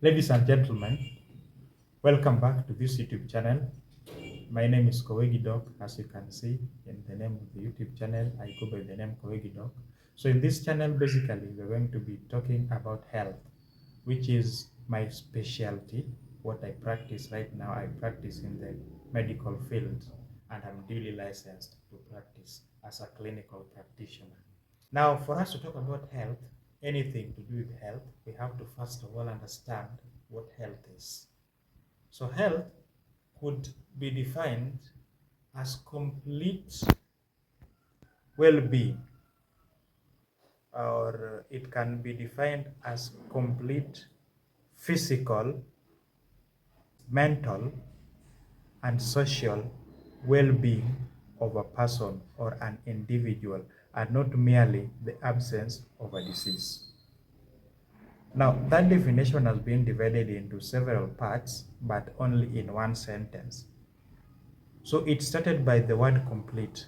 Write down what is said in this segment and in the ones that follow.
Ladies and gentlemen, welcome back to this YouTube channel. My name is Kowegi Doc. As you can see in the name of the YouTube channel, I go by the name Kowegi Doc. So in this channel, basically, we're going to be talking about health, which is my specialty. What I practice right now, I practice in the medical field, and I'm duly licensed to practice as a clinical practitioner. Now, for us to talk about health, anything to do with health, we have to first of all understand what health is. So, health could be defined as complete well being, or it can be defined as complete physical, mental, and social well being of a person or an individual, and not merely the absence of a disease. Now, that definition has been divided into several parts, but only in one sentence. So it started by the word complete,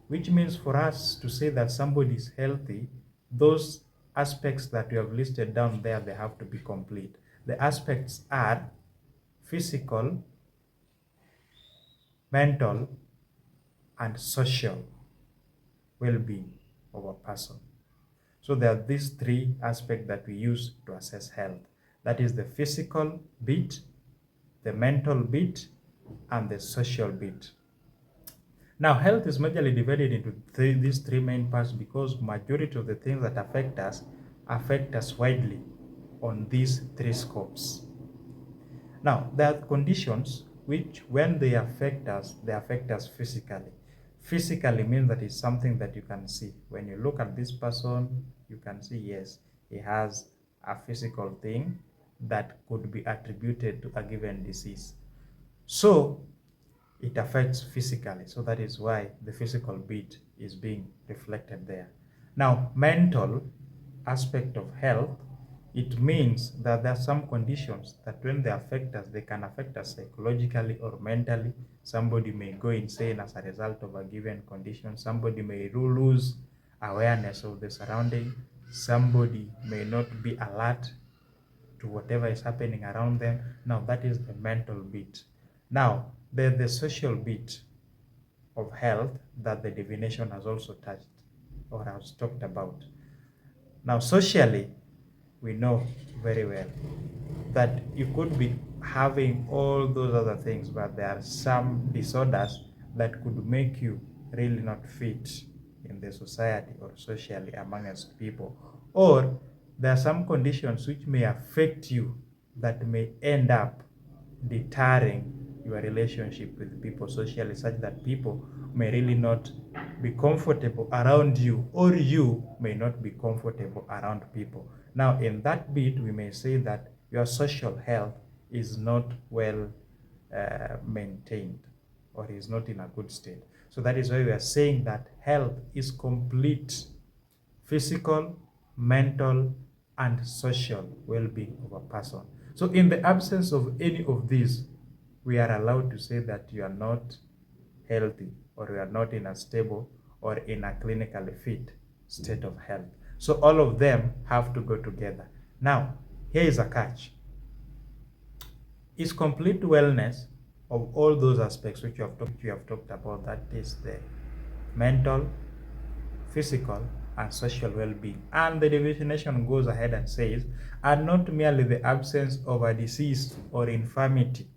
which means for us to say that somebody is healthy, those aspects that we have listed down there, they have to be complete. The aspects are physical, mental, and social well-being of a person. So there are these three aspects that we use to assess health. That is the physical bit, the mental bit, and the social bit. Now, health is majorly divided into these three main parts because majority of the things that affect us widely on these three scopes. Now, there are conditions which, when they affect us physically. Physically means that it's something that you can see. When you look at this person, you can see, yes, he has a physical thing that could be attributed to a given disease. So, it affects physically. So that is why the physical bit is being reflected there. Now, mental aspect of health, it means that there are some conditions that when they affect us, they can affect us psychologically or mentally. Somebody may go insane as a result of a given condition. Somebody may lose awareness of the surrounding. Somebody may not be alert to whatever is happening around them. Now, that is the mental bit. Now, there's the social bit of health that the divination has also touched or has talked about. Now, socially, we know very well that you could be having all those other things, but there are some disorders that could make you really not fit in the society or socially amongst people. Or there are some conditions which may affect you that may end up deterring your relationship with people socially, such that people may really not be comfortable around you, or you may not be comfortable around people. Now, in that bit, we may say that your social health is not well maintained or is not in a good state. So that is why we are saying that health is complete physical, mental, and social well-being of a person. So in the absence of any of these, we are allowed to say that you are not healthy, or you are not in a stable or in a clinically fit state of health. So all of them have to go together. Now, here is a catch. Is complete wellness of all those aspects which you have talked about, that is the mental, physical, and social well-being. And the definition goes ahead and says, and not merely the absence of a disease or infirmity.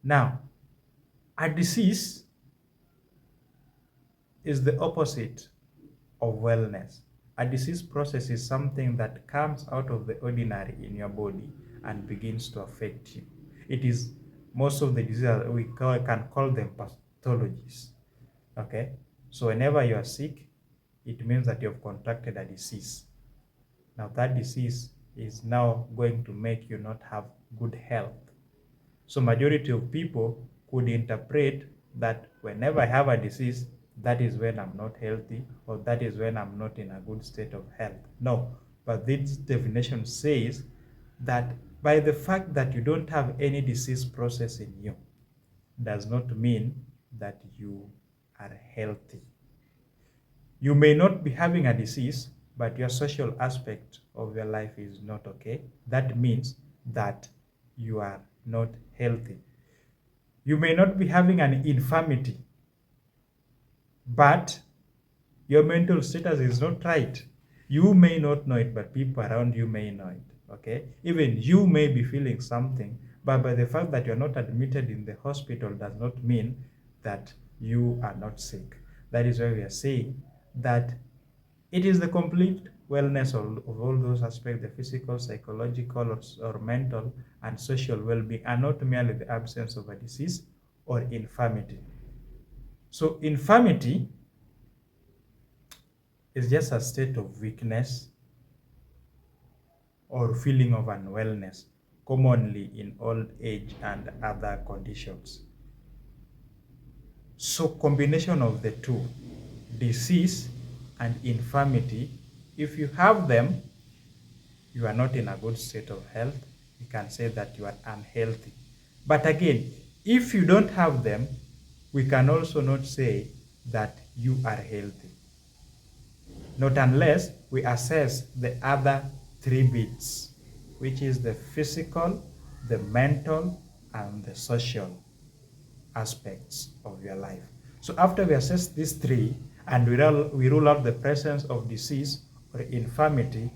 Now, a disease is the opposite of wellness. A disease process is something that comes out of the ordinary in your body and begins to affect you. It is most of the diseases can call them pathologies. Okay? So whenever you are sick, it means that you have contracted a disease. Now that disease is now going to make you not have good health. So majority of people could interpret that whenever I have a disease, that is when I'm not healthy, or that is when I'm not in a good state of health. No, but this definition says that by the fact that you don't have any disease process in you, does not mean that you are healthy. You may not be having a disease, but your social aspect of your life is not okay. That means that you are not healthy. You may not be having an infirmity, but your mental status is not right. You may not know it, but people around you may know it. Okay? Even you may be feeling something, but by the fact that you're not admitted in the hospital does not mean that you are not sick. That is why we are saying that it is the complete wellness of all those aspects, the physical, psychological, or mental and social well-being, and not merely the absence of a disease or infirmity. So infirmity is just a state of weakness or feeling of unwellness, commonly in old age and other conditions. So combination of the two, disease and infirmity, if you have them, you are not in a good state of health. You can say that you are unhealthy. But again, if you don't have them, we can also not say that you are healthy. Not unless we assess the other three bits, which is the physical, the mental, and the social aspects of your life. So after we assess these three and we rule out the presence of disease or infirmity,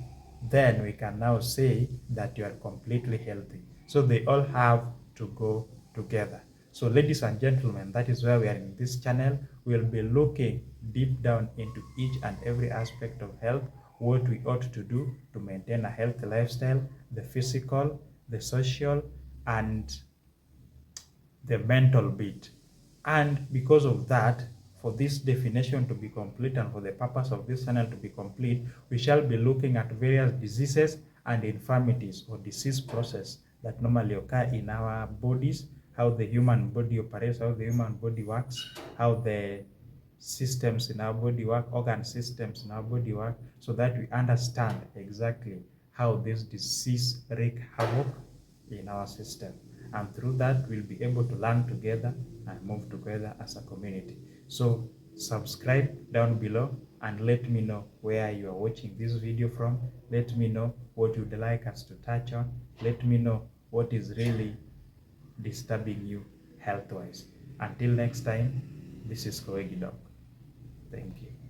then we can now say that you are completely healthy. So they all have to go together. So ladies and gentlemen, that is where we are in this channel. We'll be looking deep down into each and every aspect of health, what we ought to do to maintain a healthy lifestyle, the physical, the social, and the mental bit. And because of that, for this definition to be complete and for the purpose of this channel to be complete, we shall be looking at various diseases and infirmities or disease process that normally occur in our bodies, how the human body operates, how the human body works, how the systems in our body work, organ systems in our body work, so that we understand exactly how this disease wreak havoc in our system. And through that, we'll be able to learn together and move together as a community. So subscribe down below and let me know where you are watching this video from. Let me know what you'd like us to touch on. Let me know what is really disturbing you health-wise. Until next time, this is Koegi Doc. Thank you.